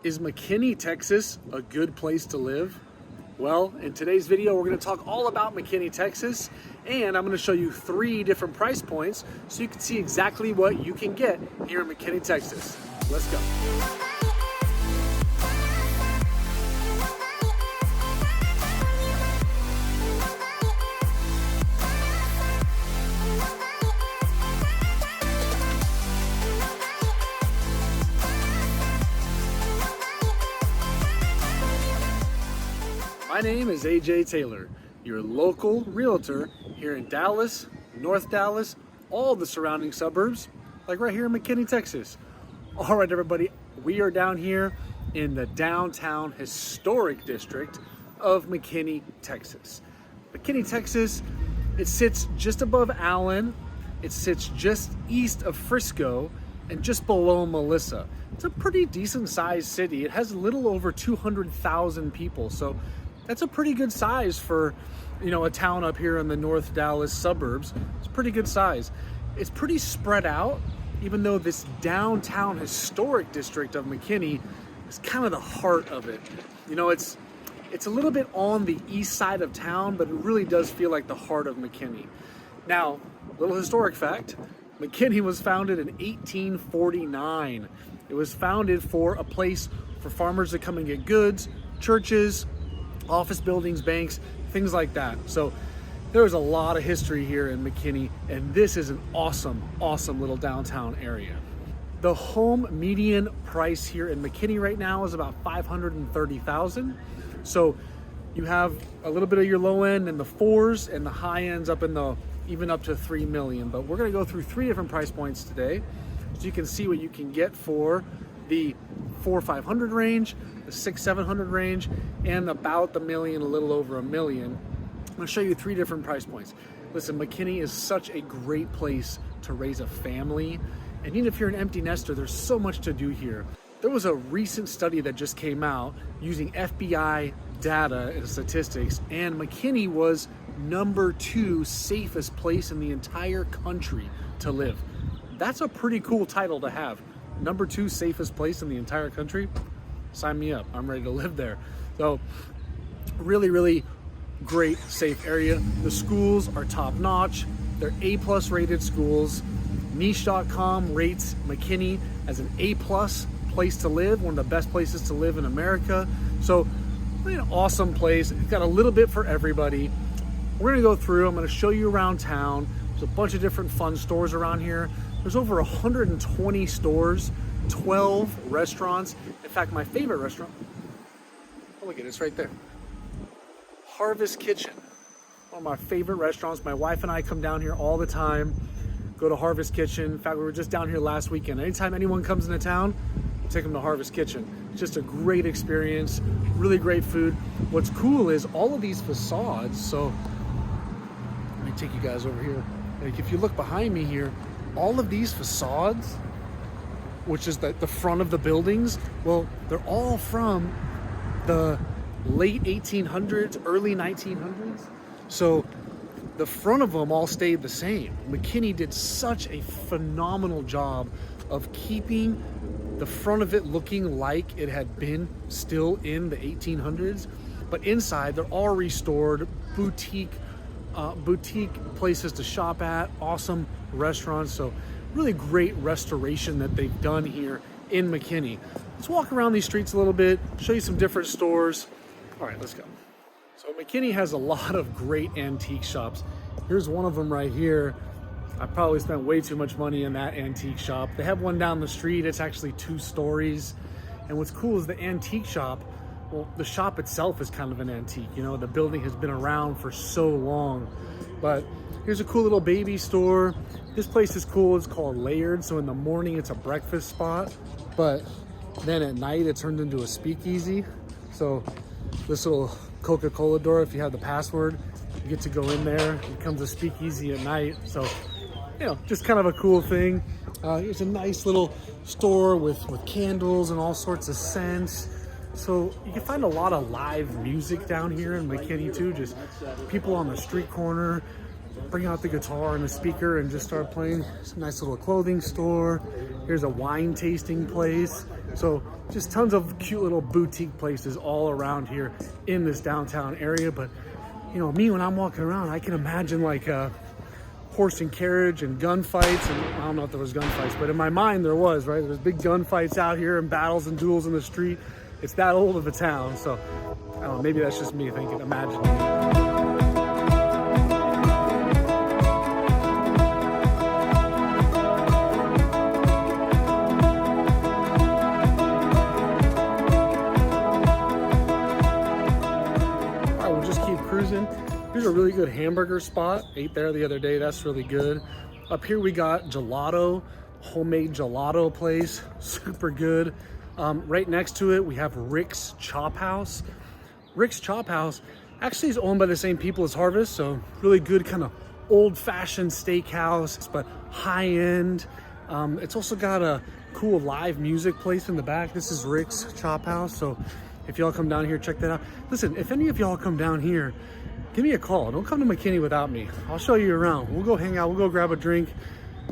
Is McKinney, Texas a good place to live? Well, in today's video, we're going to talk all about McKinney, Texas, and I'm going to show you 3 different price points so you can see exactly what you can get here in McKinney, Texas. Let's go. My name is AJ Taylor, your local realtor here in Dallas, North Dallas, all the surrounding suburbs, like right here in McKinney, Texas. All right, everybody, we are down here in the downtown historic district of McKinney, Texas. McKinney, Texas, it sits just above Allen, it sits just east of Frisco, and just below Melissa. It's a pretty decent sized city. It has a little over 200,000 people, so that's a pretty good size for, a town up here in the North Dallas suburbs. It's a pretty good size. It's pretty spread out, even though this downtown historic district of McKinney is kind of the heart of it. It's a little bit on the east side of town, but it really does feel like the heart of McKinney. Now, little historic fact, McKinney was founded in 1849. It was founded for a place for farmers to come and get goods, churches, office buildings, banks, things like that. So there's a lot of history here in McKinney, and this is an awesome, awesome little downtown area. The home median price here in McKinney right now is about $530,000. So you have a little bit of your low end in the 4s and the high ends up in the even up to $3 million. But we're going to go through 3 different price points today, so you can see what you can get for the 400-500 range, the 600-700 range, and about the million, a little over $1 million. I'm going to show you 3 different price points. Listen, McKinney is such a great place to raise a family, and even if you're an empty nester, there's so much to do here. There was a recent study that just came out using FBI data and statistics, and McKinney was number 2 safest place in the entire country to live. That's a pretty cool title to have. Number 2 safest place in the entire country. Sign me up. I'm ready to live there. So really, really great, safe area. The schools are top notch. They're A+ rated schools. Niche.com rates McKinney as an A+ place to live, one of the best places to live in America. So an awesome place. It's got a little bit for everybody. We're gonna go through, I'm gonna show you around town. There's a bunch of different fun stores around here. There's over 120 stores, 12 restaurants. In fact, my favorite restaurant, oh look at it, it's right there. Harvest Kitchen, one of my favorite restaurants. My wife and I come down here all the time, go to Harvest Kitchen. In fact, we were just down here last weekend. Anytime anyone comes into town, take them to Harvest Kitchen. It's just a great experience, really great food. What's cool is all of these facades, so let me take you guys over here. Like if you look behind me here, all of these facades, which is the front of the buildings, well, they're all from the late 1800s, early 1900s. So the front of them all stayed the same. McKinney did such a phenomenal job of keeping the front of it looking like it had been still in the 1800s, but inside they're all restored, boutique places to shop at, awesome restaurants. So really great restoration that they've done here in McKinney. Let's walk around these streets a little bit, show you some different stores. All right, let's go. So McKinney has a lot of great antique shops. Here's one of them right here. I probably spent way too much money in that antique shop. They have one down the street. It's actually 2 stories. And what's cool is the antique shop, well, the shop itself is kind of an antique. The building has been around for so long. But here's a cool little baby store. This place is cool. It's called Layered. So in the morning, it's a breakfast spot. But then at night, it turned into a speakeasy. So this little Coca-Cola door, if you have the password, you get to go in there. It becomes a speakeasy at night. So, just kind of a cool thing. Here's a nice little store with candles and all sorts of scents. So you can find a lot of live music down here in McKinney too. Just people on the street corner bring out the guitar and the speaker and just start playing. It's a nice little clothing store. Here's a wine tasting place. So just tons of cute little boutique places all around here in this downtown area. But you know, me, when I'm walking around, I can imagine like horse and carriage and gunfights. And I don't know if there was gunfights, but in my mind there was, right? There's big gunfights out here and battles and duels in the street. It's that old of a town. So I don't know, maybe that's just me thinking, imagining. Here's a really good hamburger spot. Ate there the other day. That's really good. Up here we got gelato, homemade gelato place. Super good. Right next to it we have Rick's Chop House. Rick's Chop House actually is owned by the same people as Harvest, so really good kind of old-fashioned steakhouse, but high-end. It's also got a cool live music place in the back. This is Rick's Chop House, so if y'all come down here, check that out. Listen, if any of y'all come down here, give me a call. Don't come to McKinney without me. I'll show you around. We'll go hang out. We'll go grab a drink.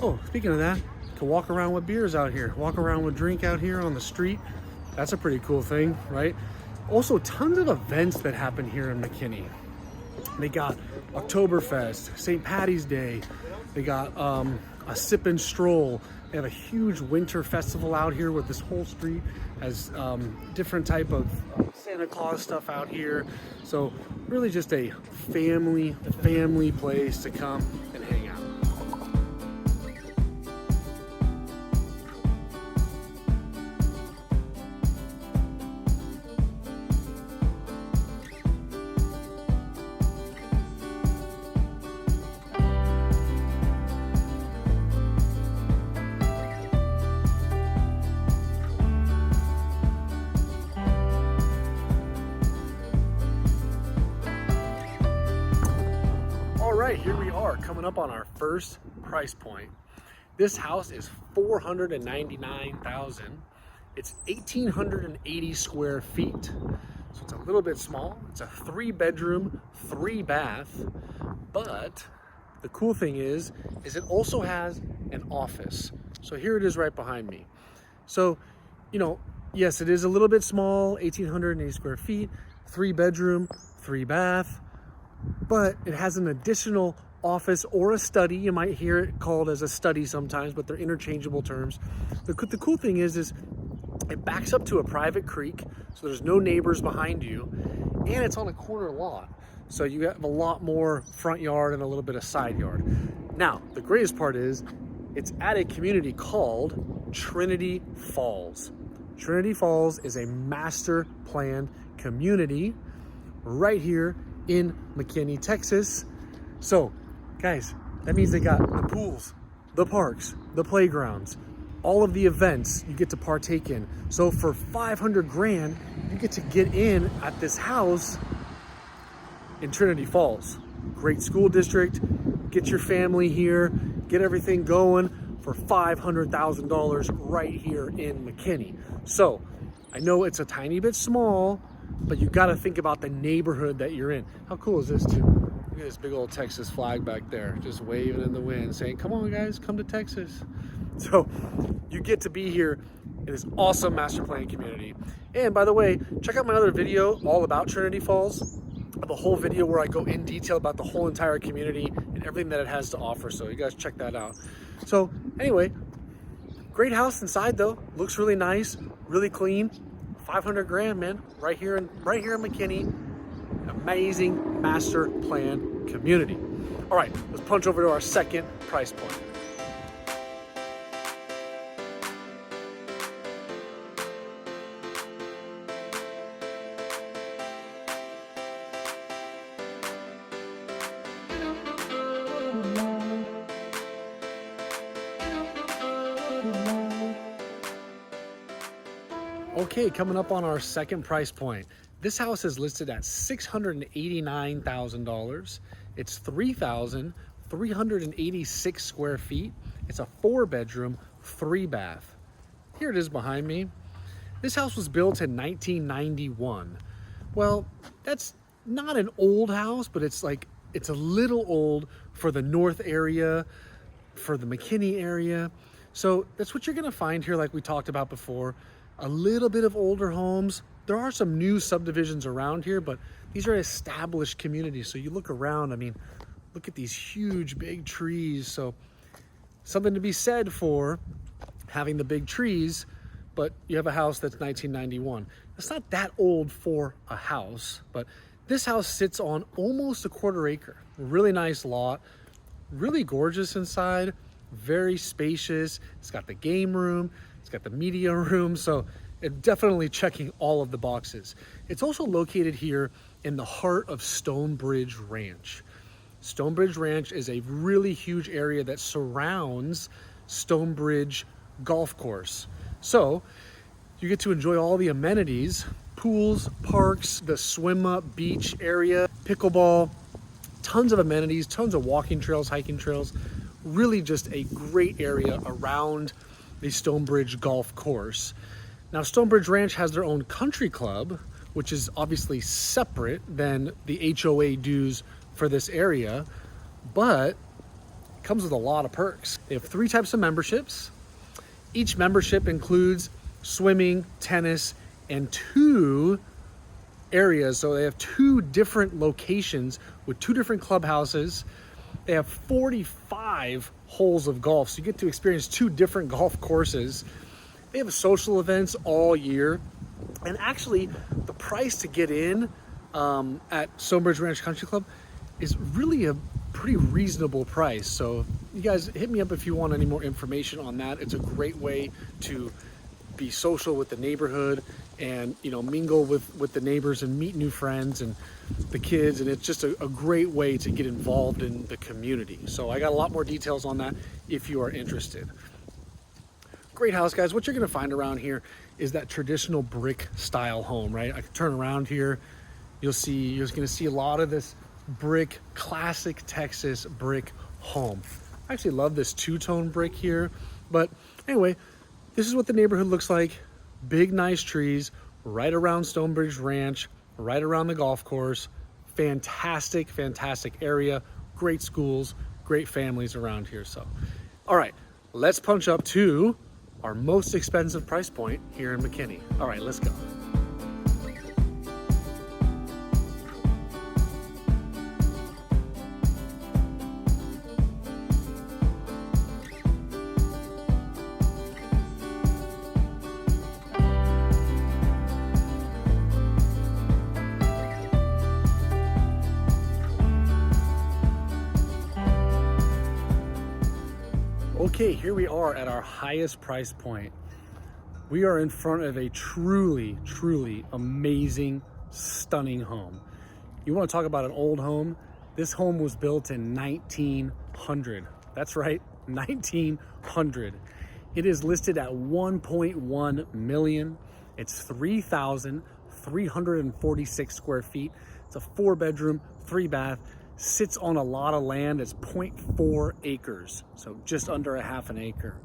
Oh, speaking of that, to walk around with beers out here. Walk around with drink out here on the street. That's a pretty cool thing, right? Also, tons of events that happen here in McKinney. They got Oktoberfest, St. Patty's Day. They got a sip and stroll. They have a huge winter festival out here with this whole street has different type of Santa Claus stuff out here. So really just a family place to come and hang out. Here we are coming up on our first price point. This house is $499,000. It's 1,880 square feet. So it's a little bit small. It's a 3-bedroom, 3-bath. But the cool thing is it also has an office. So here it is right behind me. So, you know, yes, it is a little bit small, 1,880 square feet, 3-bedroom, 3-bath. But it has an additional office or a study. You might hear it called as a study sometimes, but they're interchangeable terms. The cool thing is it backs up to a private creek, so there's no neighbors behind you, and it's on a corner lot. So you have a lot more front yard and a little bit of side yard. Now, the greatest part is it's at a community called Trinity Falls. Trinity Falls is a master planned community right here in McKinney, Texas. So guys, that means they got the pools, the parks, the playgrounds, all of the events you get to partake in. So for 500 grand, you get to get in at this house in Trinity Falls. Great school district, get your family here, get everything going for $500,000 right here in McKinney. So I know it's a tiny bit small, but you got to think about the neighborhood that you're in. How cool is this too? Look at this big old Texas flag back there, just waving in the wind, saying, come on guys, come to Texas. So you get to be here in this awesome master plan community. And by the way, check out my other video all about Trinity Falls. I have a whole video where I go in detail about the whole entire community and everything that it has to offer. So you guys check that out. So anyway, great house inside though. Looks really nice, really clean. 500 grand, man, right here in McKinney. An amazing master plan community. All right, let's punch over to our second price point. Okay, coming up on our second price point. This house is listed at $689,000. It's 3,386 square feet. It's a 4-bedroom, 3-bath. Here it is behind me. This house was built in 1991. Well, that's not an old house, but it's a little old for the north area, for the McKinney area. So that's what you're gonna find here, like we talked about before. A little bit of older homes. There are some new subdivisions around here, but these are established communities. So you look around, I mean, look at these huge, big trees. So something to be said for having the big trees, but you have a house that's 1991. It's not that old for a house, but this house sits on almost a quarter acre. Really nice lot, really gorgeous inside, very spacious. It's got the game room, it's got the media room, so it's definitely checking all of the boxes. It's also located here in the heart of Stonebridge Ranch. Stonebridge Ranch is a really huge area that surrounds Stonebridge Golf Course. So you get to enjoy all the amenities, pools, parks, the swim up beach area, pickleball, tons of amenities, tons of walking trails, hiking trails. Really just a great area around the Stonebridge Golf Course. Now, Stonebridge Ranch has their own country club, which is obviously separate than the HOA dues for this area, but it comes with a lot of perks. They have 3 types of memberships. Each membership includes swimming, tennis, and 2 areas. So they have 2 different locations with 2 different clubhouses. They have 45 holes of golf, so you get to experience 2 different golf courses. They have social events all year. And actually, the price to get in at Stonebridge Ranch Country Club is really a pretty reasonable price. So you guys hit me up if you want any more information on that. It's a great way to be social with the neighborhood and, you know, mingle with the neighbors and meet new friends and the kids. And it's just a great way to get involved in the community. So I got a lot more details on that if you are interested. Great house, guys. What you're going to find around here is that traditional brick style home, right? I can turn around here. You're going to see a lot of this brick, classic Texas brick home. I actually love this 2-tone brick here. But anyway, this is what the neighborhood looks like. Big, nice trees right around Stonebridge Ranch, right around the golf course. Fantastic, fantastic area. Great schools, great families around here. So, all right, let's punch up to our most expensive price point here in McKinney. All right, let's go. Okay, here we are at our highest price point. We are in front of a truly, truly amazing, stunning home. You want to talk about an old home? This home was built in 1900. That's right, 1900. It is listed at 1.1 million. It's 3,346 square feet. It's a 4-bedroom, 3-bath. Sits on a lot of land. It's 0.4 acres, so just under a half an acre.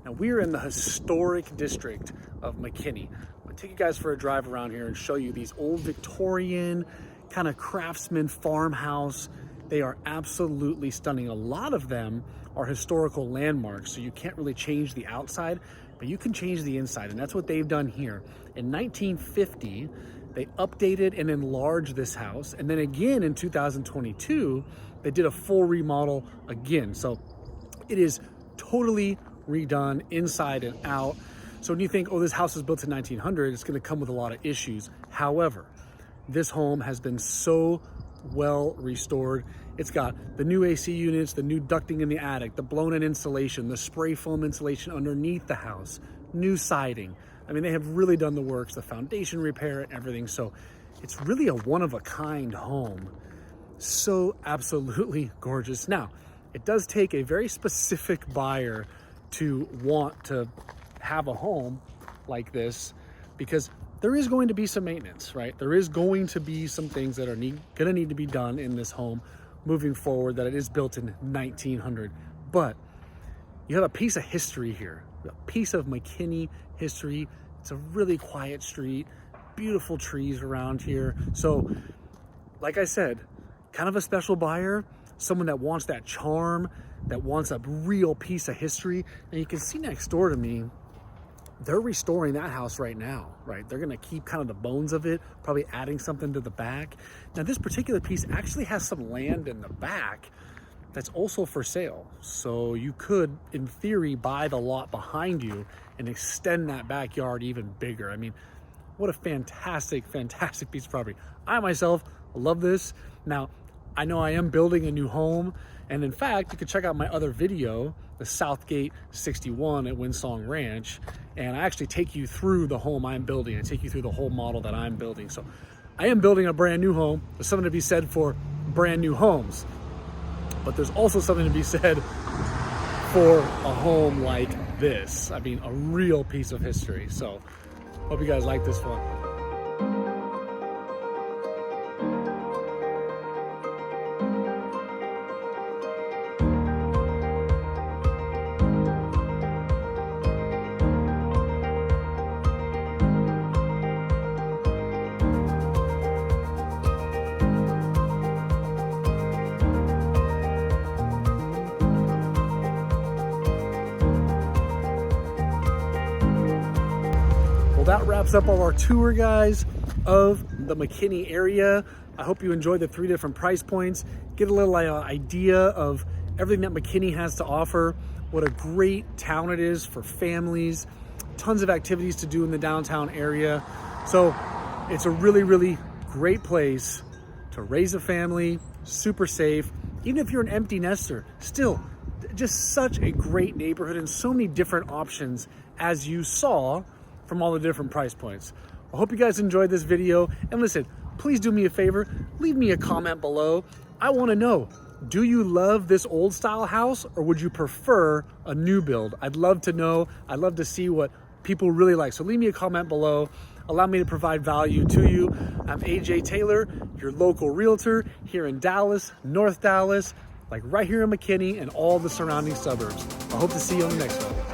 Now we are in the historic district of McKinney. I'm gonna take you guys for a drive around here and show you these old Victorian kind of craftsman farmhouse. They are absolutely stunning. A lot of them are historical landmarks, so you can't really change the outside, but you can change the inside, and that's what they've done here. In 1950, they updated and enlarged this house. And then again in 2022, they did a full remodel again. So it is totally redone inside and out. So when you think, oh, this house was built in 1900, it's gonna come with a lot of issues. However, this home has been so well restored. It's got the new AC units, the new ducting in the attic, the blown-in insulation, the spray foam insulation underneath the house, new siding. I mean, they have really done the works, the foundation repair and everything. So it's really a one-of-a-kind home. So absolutely gorgeous. Now, it does take a very specific buyer to want to have a home like this, because there is going to be some maintenance, right? There is going to be some things that are gonna need to be done in this home moving forward, that it is built in 1900. But you have a piece of history here, a piece of McKinney history. It's a really quiet street, beautiful trees around here. So, like I said, kind of a special buyer, someone that wants that charm, that wants a real piece of history. And you can see next door to me, they're restoring that house right now, right? They're gonna keep kind of the bones of it, probably adding something to the back. Now this particular piece actually has some land in the back that's also for sale. So you could, in theory, buy the lot behind you and extend that backyard even bigger. I mean, what a fantastic, fantastic piece of property. I myself love this. Now, I know I am building a new home, and in fact, you can check out my other video, the Southgate 61 at Windsong Ranch, and I actually take you through the home I'm building. I take you through the whole model that I'm building. So I am building a brand new home. There's something to be said for brand new homes, but there's also something to be said for a home like this. I mean, a real piece of history. So hope you guys like this one. Well, that wraps up our tour, guys, of the McKinney area. I hope you enjoyed the 3 different price points, get a little idea of everything that McKinney has to offer, what a great town it is for families, tons of activities to do in the downtown area. So it's a really, really great place to raise a family, super safe. Even if you're an empty nester, still just such a great neighborhood and so many different options, as you saw from all the different price points. I hope you guys enjoyed this video, and listen, please do me a favor, leave me a comment below. I want to know, do you love this old style house, or would you prefer a new build? I'd love to know. I'd love to see what people really like. So leave me a comment below. Allow me to provide value to you. I'm AJ Taylor, your local realtor here in Dallas, North Dallas, like right here in McKinney and all the surrounding suburbs. I hope to see you on the next one.